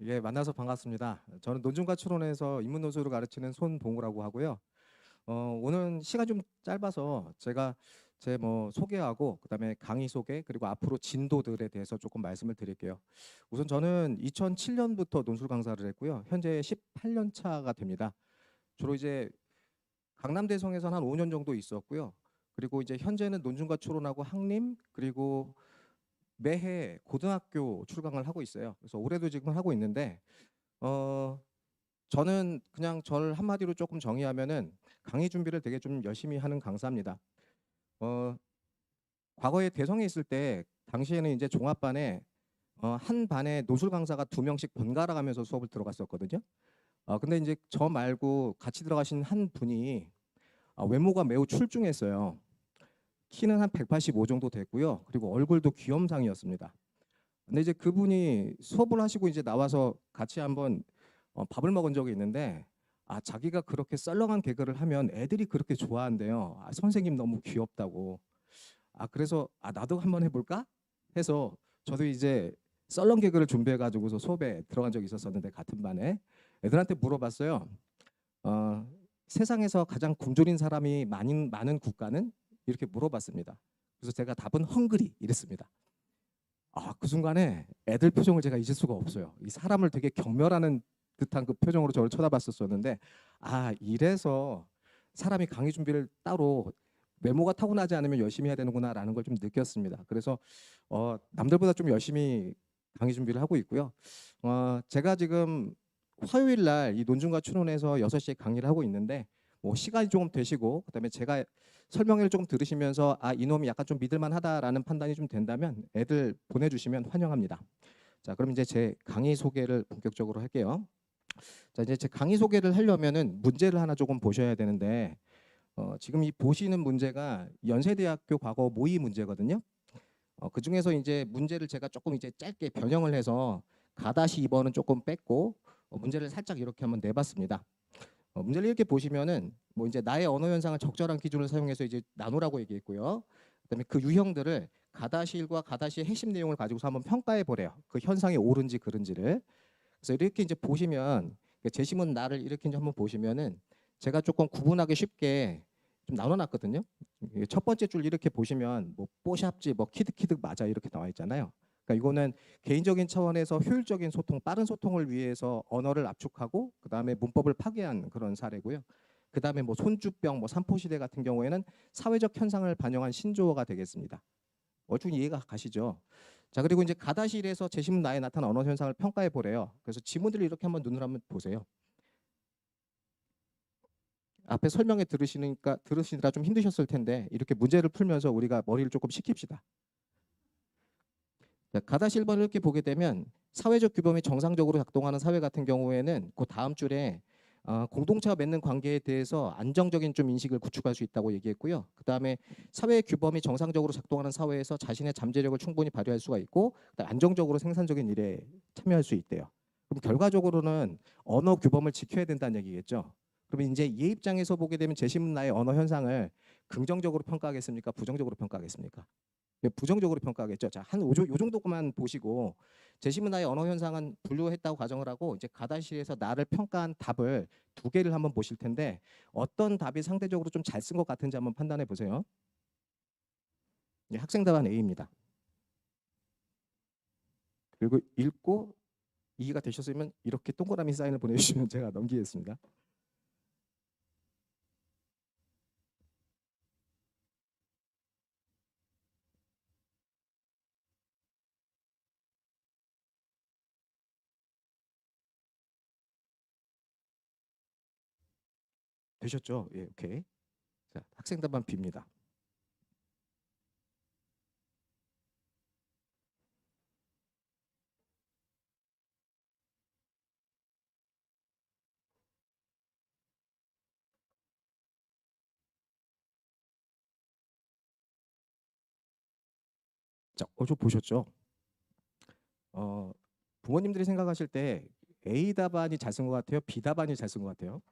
예, 만나서 반갑습니다. 저는 논중과 추론에서 인문노수를 가르치는 손봉우라고 하고요. 오늘 시간 좀 짧아서 제가 제 소개하고 그다음에 강의 소개 그리고 앞으로 진도들에 대해서 조금 말씀을 드릴게요. 우선 저는 2007년부터 논술 강사를 했고요. 현재 18년 차가 됩니다. 주로 이제 강남대성에서 한 5년 정도 있었고요. 그리고 이제 현재는 논중과 추론하고 학림 그리고 매해 고등학교 출강을 하고 있어요. 그래서 올해도 지금 하고 있는데 어 저는 그냥 저를 한마디로 조금 정의하면은 강의 준비를 되게 좀 열심히 하는 강사입니다. 어 과거에 대성에 있을 때 당시에는 이제 종합반에 한 반에 노술 강사가 2명씩 번갈아 가면서 수업을 들어갔었거든요. 근데 이제 저 말고 같이 들어가신 한 분이 외모가 매우 출중했어요. 키는 한 185 정도 됐고요. 그리고 얼굴도 귀염상이었습니다. 근데 이제 그분이 수업을 하시고 이제 나와서 같이 한번 밥을 먹은 적이 있는데 자기가 그렇게 썰렁한 개그를 하면 애들이 그렇게 좋아한대요. 선생님 너무 귀엽다고. 그래서 나도 한번 해볼까 해서 저도 이제 썰렁 개그를 준비해 가지고서 수업에 들어간 적이 있었었는데 같은 반에 애들한테 물어봤어요. 어, 세상에서 가장 굶주린 사람이 많은 국가는 이렇게 물어봤습니다. 그래서 제가 답은 헝그리 이랬습니다. 그 순간에 애들 표정을 제가 잊을 수가 없어요. 이 사람을 되게 경멸하는 듯한 그 표정으로 저를 쳐다봤었는데 이래서 사람이 강의 준비를 따로 외모가 타고나지 않으면 열심히 해야 되는구나라는 걸 좀 느꼈습니다. 그래서 남들보다 좀 열심히 강의 준비를 하고 있고요. 제가 지금 화요일 날 이 논중과 추론에서 6시에 강의를 하고 있는데 시간이 조금 되시고 그다음에 제가 설명회를 조금 들으시면서 이놈이 약간 좀 믿을만하다라는 판단이 좀 된다면 애들 보내주시면 환영합니다. 자, 그럼 이제 제 강의 소개를 본격적으로 할게요. 자, 이제 제 강의 소개를 하려면은 문제를 하나 조금 보셔야 되는데 지금 이 보시는 문제가 연세대학교 과거 모의 문제거든요. 그 중에서 이제 문제를 제가 조금 이제 짧게 변형을 해서 가다시 2번은 조금 뺐고 문제를 살짝 이렇게 한번 내봤습니다. 문제를 이렇게 보시면은 이제 나의 언어 현상을 적절한 기준을 사용해서 이제 나누라고 얘기했고요. 그다음에 그 유형들을 가다시일과 가다시의 핵심 내용을 가지고서 한번 평가해 보래요. 그 현상이 옳은지 그른지를. 그래서 이렇게 이제 보시면 제시문 나를 이렇게 이제 한번 보시면은 제가 조금 구분하기 쉽게 좀 나눠놨거든요. 첫 번째 줄 이렇게 보시면 뽀샵지 키득키득 맞아 이렇게 나와 있잖아요. 그러니까 이거는 개인적인 차원에서 효율적인 소통, 빠른 소통을 위해서 언어를 압축하고 그다음에 문법을 파괴한 그런 사례고요. 그다음에 손주병, 삼포시대 같은 경우에는 사회적 현상을 반영한 신조어가 되겠습니다. 얼추 이해가 가시죠? 자, 그리고 이제 가다실에서 제시문 나에 나타난 언어 현상을 평가해 보래요. 그래서 지문들을 이렇게 한번 눈으로 한번 보세요. 앞에 설명회 들으시느라 좀 힘드셨을 텐데 이렇게 문제를 풀면서 우리가 머리를 조금 식힙시다. 가다시 1번을 이렇게 보게 되면 사회적 규범이 정상적으로 작동하는 사회 같은 경우에는 그 다음 줄에 공동체와 맺는 관계에 대해서 안정적인 좀 인식을 구축할 수 있다고 얘기했고요. 그다음에 사회 규범이 정상적으로 작동하는 사회에서 자신의 잠재력을 충분히 발휘할 수가 있고 안정적으로 생산적인 일에 참여할 수 있대요. 그럼 결과적으로는 언어 규범을 지켜야 된다는 얘기겠죠. 그러면 이제 얘 입장에서 보게 되면 제시문 나의 언어 현상을 긍정적으로 평가하겠습니까? 부정적으로 평가하겠습니까? 부정적으로 평가하겠죠. 자, 요 정도만 보시고 제시문화의 언어 현상은 분류했다고 가정을 하고 이제 가다시에서 나를 평가한 답을 2개를 한번 보실 텐데 어떤 답이 상대적으로 좀 잘 쓴 것 같은지 한번 판단해 보세요. 학생 답안 A입니다. 그리고 읽고 이해가 되셨으면 이렇게 동그라미 사인을 보내주시면 제가 넘기겠습니다. 되셨죠? 예, 오케이. 자, 학생 답안 B입니다. 자, 저 보셨죠? 부모님들이 생각하실 때 A 답안이 잘 쓴 것 같아요? B 답안이 잘 쓴 것 같아요?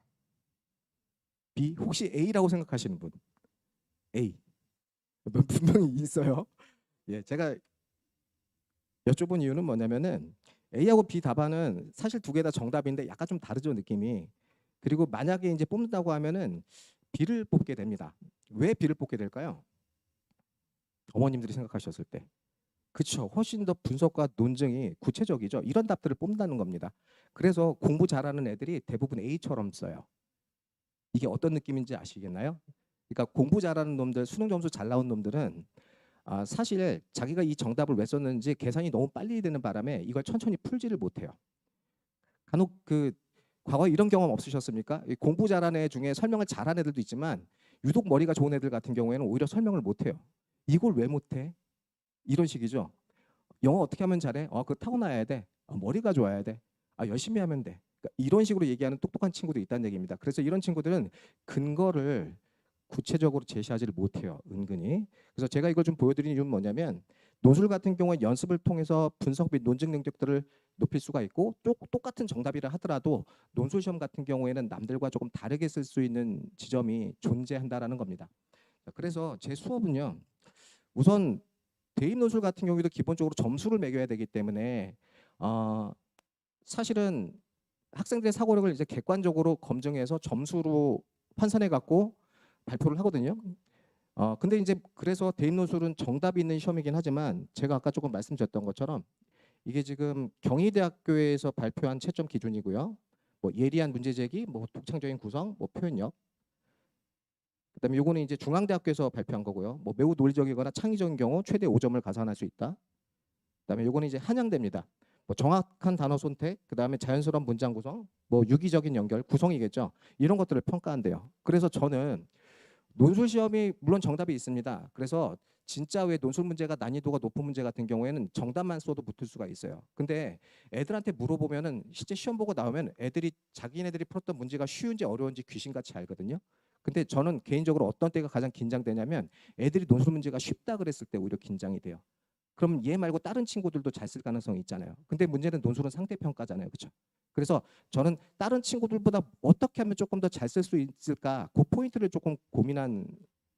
B 혹시 A라고 생각하시는 분? A 분명히 있어요. 예, 제가 여쭤본 이유는 뭐냐면은 A하고 B 답안은 사실 두 개 다 정답인데 약간 좀 다르죠, 느낌이. 그리고 만약에 이제 뽑는다고 하면은 B를 뽑게 됩니다. 왜 B를 뽑게 될까요? 어머님들이 생각하셨을 때. 그렇죠. 훨씬 더 분석과 논증이 구체적이죠. 이런 답들을 뽑는다는 겁니다. 그래서 공부 잘하는 애들이 대부분 A처럼 써요. 이게 어떤 느낌인지 아시겠나요? 그러니까 공부 잘하는 놈들, 수능 점수 잘 나온 놈들은 사실 자기가 이 정답을 왜 썼는지 계산이 너무 빨리 되는 바람에 이걸 천천히 풀지를 못해요. 간혹 그 과거에 이런 경험 없으셨습니까? 공부 잘하는 애 중에 설명을 잘하는 애들도 있지만 유독 머리가 좋은 애들 같은 경우에는 오히려 설명을 못해요. 이걸 왜 못해? 이런 식이죠. 영어 어떻게 하면 잘해? 그거 타고나야 돼. 머리가 좋아야 돼. 열심히 하면 돼. 그러니까 이런 식으로 얘기하는 똑똑한 친구도 있다는 얘기입니다. 그래서 이런 친구들은 근거를 구체적으로 제시하지를 못해요. 은근히. 그래서 제가 이걸 좀 보여드리는 이유는 뭐냐면 논술 같은 경우에 연습을 통해서 분석 및 논증 능력들을 높일 수가 있고 똑같은 정답이라 하더라도 논술 시험 같은 경우에는 남들과 조금 다르게 쓸 수 있는 지점이 존재한다라는 겁니다. 그래서 제 수업은요. 우선 대입 논술 같은 경우에도 기본적으로 점수를 매겨야 되기 때문에 사실은 학생들의 사고력을 이제 객관적으로 검증해서 점수로 판단해 갖고 발표를 하거든요. 근데 이제 그래서 대입 논술은 정답이 있는 시험이긴 하지만 제가 아까 조금 말씀드렸던 것처럼 이게 지금 경희대학교에서 발표한 채점 기준이고요. 뭐 예리한 문제 제기, 뭐 독창적인 구성, 뭐 표현력. 그다음에 요거는 이제 중앙대학교에서 발표한 거고요. 뭐 매우 논리적이거나 창의적인 경우 최대 5점을 가산할 수 있다. 그다음에 요거는 이제 한양대입니다. 뭐 정확한 단어 선택, 그다음에 자연스러운 문장 구성, 뭐 유기적인 연결, 구성이겠죠. 이런 것들을 평가한대요. 그래서 저는 논술 시험이 물론 정답이 있습니다. 그래서 진짜 왜 논술 문제가 난이도가 높은 문제 같은 경우에는 정답만 써도 붙을 수가 있어요. 근데 애들한테 물어보면은 실제 시험 보고 나오면 애들이 자기네들이 풀었던 문제가 쉬운지 어려운지 귀신같이 알거든요. 근데 저는 개인적으로 어떤 때가 가장 긴장되냐면 애들이 논술 문제가 쉽다 그랬을 때 오히려 긴장이 돼요. 그럼 얘 말고 다른 친구들도 잘 쓸 가능성이 있잖아요. 근데 문제는 논술은 상대평가잖아요. 그렇죠? 그래서 저는 다른 친구들보다 어떻게 하면 조금 더 잘 쓸 수 있을까 그 포인트를 조금 고민한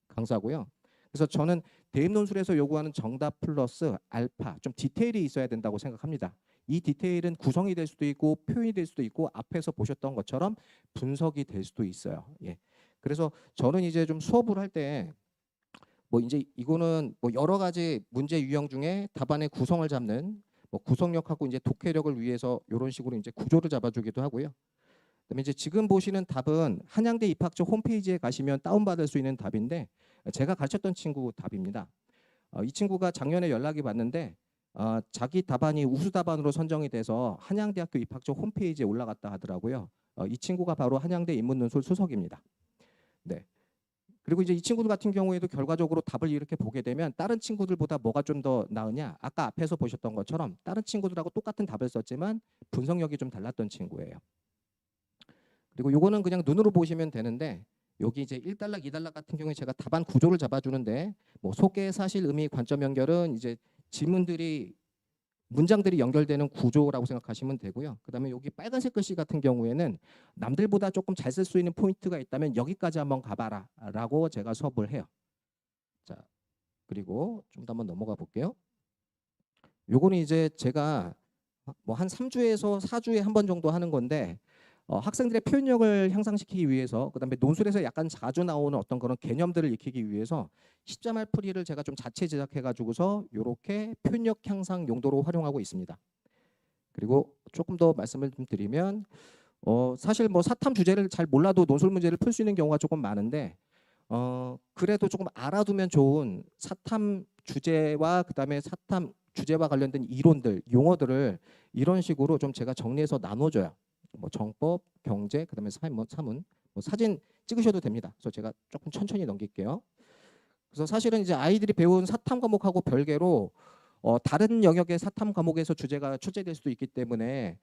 강사고요. 그래서 저는 대입 논술에서 요구하는 정답 플러스 알파 좀 디테일이 있어야 된다고 생각합니다. 이 디테일은 구성이 될 수도 있고 표현이 될 수도 있고 앞에서 보셨던 것처럼 분석이 될 수도 있어요. 예. 그래서 저는 이제 좀 수업을 할 때 뭐 이제 이거는 뭐 여러 가지 문제 유형 중에 답안의 구성을 잡는 뭐 구성력하고 이제 독해력을 위해서 이런 식으로 이제 구조를 잡아주기도 하고요. 그다음에 이제 지금 보시는 답은 한양대 입학처 홈페이지에 가시면 다운받을 수 있는 답인데 제가 가르쳤던 친구 답입니다. 이 친구가 작년에 연락이 왔는데 자기 답안이 우수 답안으로 선정이 돼서 한양대학교 입학처 홈페이지에 올라갔다 하더라고요. 이 친구가 바로 한양대 인문논술 수석입니다. 네. 그리고 이제 이 친구들 같은 경우에도 결과적으로 답을 이렇게 보게 되면 다른 친구들보다 뭐가 좀 더 나으냐? 아까 앞에서 보셨던 것처럼 다른 친구들하고 똑같은 답을 썼지만 분석력이 좀 달랐던 친구예요. 그리고 요거는 그냥 눈으로 보시면 되는데 여기 이제 1단락, 2단락 같은 경우에 제가 답안 구조를 잡아주는데 뭐 소개, 사실, 의미, 관점 연결은 이제 지문들이 문장들이 연결되는 구조라고 생각하시면 되고요. 그다음에 여기 빨간색 글씨 같은 경우에는 남들보다 조금 잘 쓸 수 있는 포인트가 있다면 여기까지 한번 가봐라라고 제가 수업을 해요. 자, 그리고 좀 더 한번 넘어가 볼게요. 요거는 이제 제가 뭐 한 3주에서 4주에 한 번 정도 하는 건데 학생들의 표현력을 향상시키기 위해서 그다음에 논술에서 약간 자주 나오는 어떤 그런 개념들을 익히기 위해서 십자말 풀이를 제가 좀 자체 제작해 가지고서 이렇게 표현력 향상 용도로 활용하고 있습니다. 그리고 조금 더 말씀을 좀 드리면 사실 뭐 사탐 주제를 잘 몰라도 논술 문제를 풀 수 있는 경우가 조금 많은데 그래도 조금 알아두면 좋은 사탐 주제와 그다음에 사탐 주제와 관련된 이론들, 용어들을 이런 식으로 좀 제가 정리해서 나눠줘요. 뭐 정법, 경제, 그다음에 사문, 뭐 사진 찍으셔도 됩니다. 그래서 제가 조금 천천히 넘길게요. 그래서 사실은 이제 아이들이 배운 사탐 과목하고 별개로 다른 영역의 사탐 과목에서 주제가 출제될 수도 있기 때문에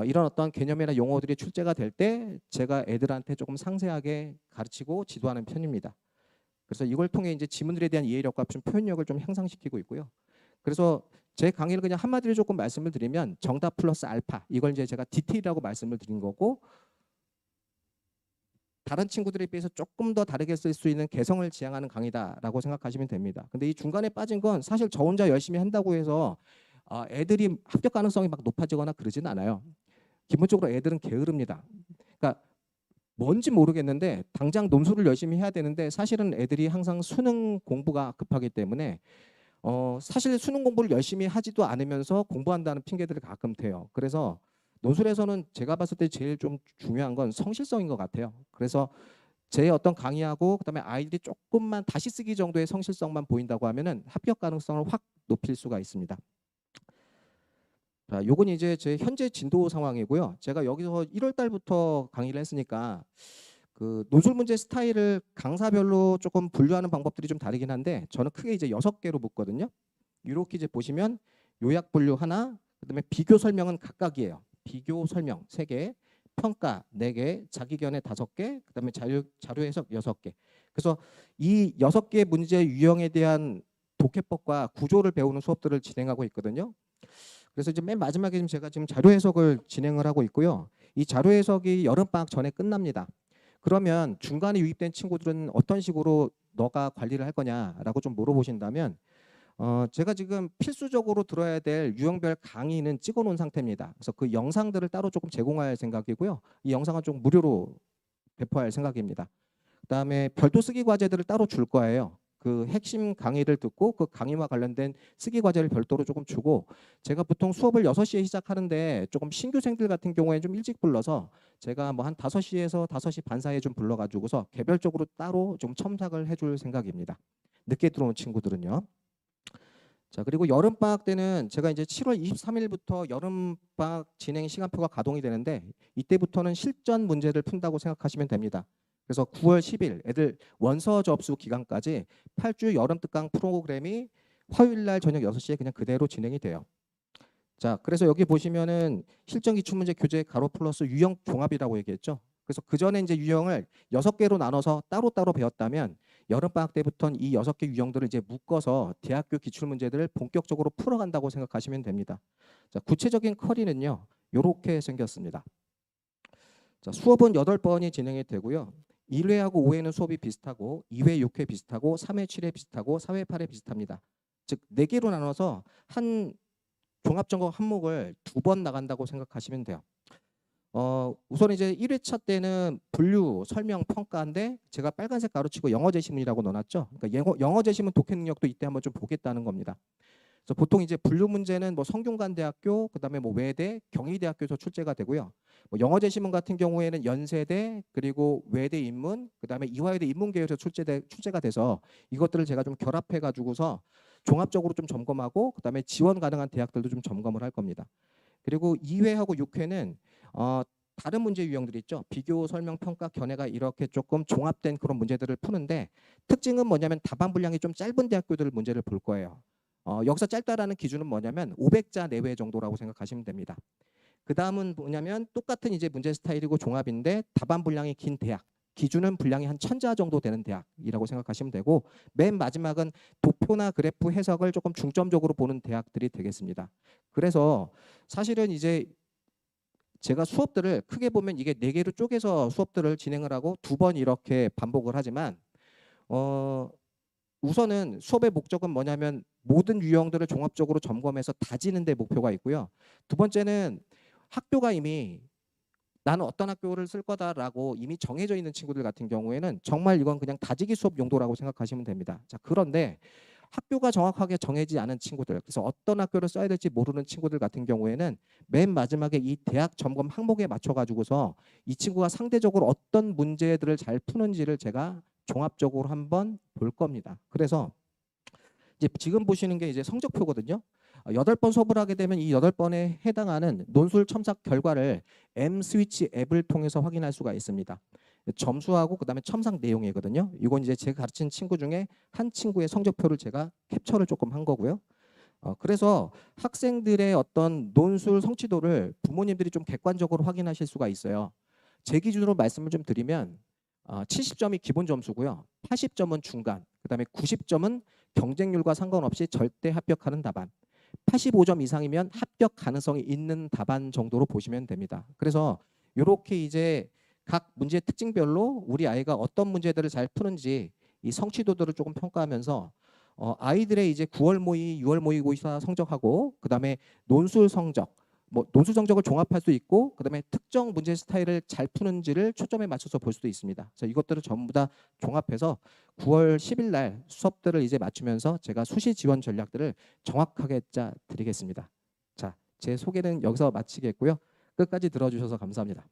이런 어떤 개념이나 용어들이 출제가 될 때 제가 애들한테 조금 상세하게 가르치고 지도하는 편입니다. 그래서 이걸 통해 이제 지문들에 대한 이해력과 좀 표현력을 좀 향상시키고 있고요. 그래서 제 강의를 그냥 한마디로 조금 말씀을 드리면 정답 플러스 알파 이걸 이제 제가 디테일이라고 말씀을 드린 거고 다른 친구들에 비해서 조금 더 다르게 쓸 수 있는 개성을 지향하는 강의다라고 생각하시면 됩니다. 근데 이 중간에 빠진 건 사실 저 혼자 열심히 한다고 해서 애들이 합격 가능성이 막 높아지거나 그러진 않아요. 기본적으로 애들은 게으릅니다. 그러니까 뭔지 모르겠는데 당장 논술을 열심히 해야 되는데 사실은 애들이 항상 수능 공부가 급하기 때문에 사실 수능 공부를 열심히 하지도 않으면서 공부한다는 핑계들을 가끔 대요. 그래서 논술에서는 제가 봤을 때 제일 좀 중요한 건 성실성인 것 같아요. 그래서 제 어떤 강의하고 그다음에 아이들이 조금만 다시 쓰기 정도의 성실성만 보인다고 하면은 합격 가능성을 확 높일 수가 있습니다. 자, 요건 이제 제 현재 진도 상황이고요. 제가 여기서 1월 달부터 강의를 했으니까 그 논술 문제 스타일을 강사별로 조금 분류하는 방법들이 좀 다르긴 한데 저는 크게 이제 6개로 묶거든요. 이렇게 이제 보시면 요약 분류 하나, 그다음에 비교 설명은 각각이에요. 비교 설명 3개, 평가 4개, 자기 견해 5개, 그다음에 자료 해석 6개. 그래서 이 6개 문제 유형에 대한 독해법과 구조를 배우는 수업들을 진행하고 있거든요. 그래서 이제 맨 마지막에 지금 제가 지금 자료 해석을 진행을 하고 있고요. 이 자료 해석이 여름방학 전에 끝납니다. 그러면 중간에 유입된 친구들은 어떤 식으로 너가 관리를 할 거냐라고 좀 물어보신다면 제가 지금 필수적으로 들어야 될 유형별 강의는 찍어 놓은 상태입니다. 그래서 그 영상들을 따로 조금 제공할 생각이고요. 이 영상은 좀 무료로 배포할 생각입니다. 그다음에 별도 쓰기 과제들을 따로 줄 거예요. 그 핵심 강의를 듣고 그 강의와 관련된 쓰기 과제를 별도로 조금 주고 제가 보통 수업을 6시에 시작하는데 조금 신규생들 같은 경우에 좀 일찍 불러서 제가 뭐 한 5시에서 5시 반 사이에 좀 불러가지고서 개별적으로 따로 좀 첨삭을 해줄 생각입니다. 늦게 들어온 친구들은요. 자, 그리고 여름방학 때는 제가 이제 7월 23일부터 여름방학 진행 시간표가 가동이 되는데 이때부터는 실전 문제를 푼다고 생각하시면 됩니다. 그래서 9월 10일 애들 원서 접수 기간까지 8주 여름 특강 프로그램이 화요일 날 저녁 6시에 그냥 그대로 진행이 돼요. 자, 그래서 여기 보시면은 실전 기출문제 교재 가로 플러스 유형 종합이라고 얘기했죠. 그래서 그 전에 이제 유형을 6개로 나눠서 따로따로 배웠다면 여름방학 때부터는 이 6개 유형들을 이제 묶어서 대학교 기출문제들을 본격적으로 풀어간다고 생각하시면 됩니다. 자, 구체적인 커리는요. 이렇게 생겼습니다. 자, 수업은 8번이 진행이 되고요. 1회하고 5회는 수업이 비슷하고 2회, 6회 비슷하고 3회, 7회 비슷하고 4회, 8회 비슷합니다. 즉 4개로 나눠서 한 종합점검 항목을 2번 나간다고 생각하시면 돼요. 우선 이제 1회차 때는 분류, 설명, 평가인데 제가 빨간색 가로치고 영어 제시문이라고 넣어놨죠. 그러니까 영어 제시문 독해 능력도 이때 한번 좀 보겠다는 겁니다. 그래서 보통 이제 분류 문제는 뭐 성균관대학교, 그다음에 뭐 외대, 경희대학교에서 출제가 되고요. 뭐 영어 제시문 같은 경우에는 연세대, 그리고 외대 인문, 그다음에 이화여대 인문계열에서 출제가 돼서 이것들을 제가 좀 결합해 가지고서 종합적으로 좀 점검하고 그다음에 지원 가능한 대학들도 좀 점검을 할 겁니다. 그리고 2회하고 6회는 다른 문제 유형들이 있죠. 비교, 설명, 평가, 견해가 이렇게 조금 종합된 그런 문제들을 푸는데 특징은 뭐냐면 답안 분량이 좀 짧은 대학교들 문제를 볼 거예요. 여기서 짧다라는 기준은 뭐냐면 500자 내외 정도라고 생각하시면 됩니다. 그 다음은 뭐냐면 똑같은 이제 문제 스타일이고 종합인데 답안 분량이 긴 대학. 기준은 분량이 한 1000자 정도 되는 대학이라고 생각하시면 되고 맨 마지막은 도표나 그래프 해석을 조금 중점적으로 보는 대학들이 되겠습니다. 그래서 사실은 이제 제가 수업들을 크게 보면 이게 4개로 쪼개서 수업들을 진행을 하고 2번 이렇게 반복을 하지만 우선은 수업의 목적은 뭐냐면 모든 유형들을 종합적으로 점검해서 다지는 데 목표가 있고요. 2번째는 학교가 이미 나는 어떤 학교를 쓸 거다라고 이미 정해져 있는 친구들 같은 경우에는 정말 이건 그냥 다지기 수업 용도라고 생각하시면 됩니다. 자, 그런데 학교가 정확하게 정해지지 않은 친구들, 그래서 어떤 학교를 써야 될지 모르는 친구들 같은 경우에는 맨 마지막에 이 대학 점검 항목에 맞춰 가지고서 이 친구가 상대적으로 어떤 문제들을 잘 푸는지를 제가 종합적으로 한번 볼 겁니다. 그래서 이제 지금 보시는 게 이제 성적표거든요. 8번 수업을 하게 되면 이 8번에 해당하는 논술 첨삭 결과를 M-스위치 앱을 통해서 확인할 수가 있습니다. 점수하고 그다음에 첨삭 내용이거든요. 이건 이제 제가 가르친 친구 중에 한 친구의 성적표를 제가 캡처를 조금 한 거고요. 그래서 학생들의 어떤 논술 성취도를 부모님들이 좀 객관적으로 확인하실 수가 있어요. 제 기준으로 말씀을 좀 드리면 70점이 기본 점수고요. 80점은 중간, 그다음에 90점은 경쟁률과 상관없이 절대 합격하는 답안. 85점 이상이면 합격 가능성이 있는 답안 정도로 보시면 됩니다. 그래서 이렇게 이제 각 문제 특징별로 우리 아이가 어떤 문제들을 잘 푸는지 이 성취도들을 조금 평가하면서 아이들의 이제 9월 모의, 6월 모의고사 성적하고 그다음에 논술 성적, 뭐 논술 성적을 종합할 수 있고 그다음에 특정 문제 스타일을 잘 푸는지를 초점에 맞춰서 볼 수도 있습니다. 그래서 이것들을 전부 다 종합해서 9월 10일 날 수업들을 이제 맞추면서 제가 수시 지원 전략들을 정확하게 짜 드리겠습니다. 자, 제 소개는 여기서 마치겠고요. 끝까지 들어주셔서 감사합니다.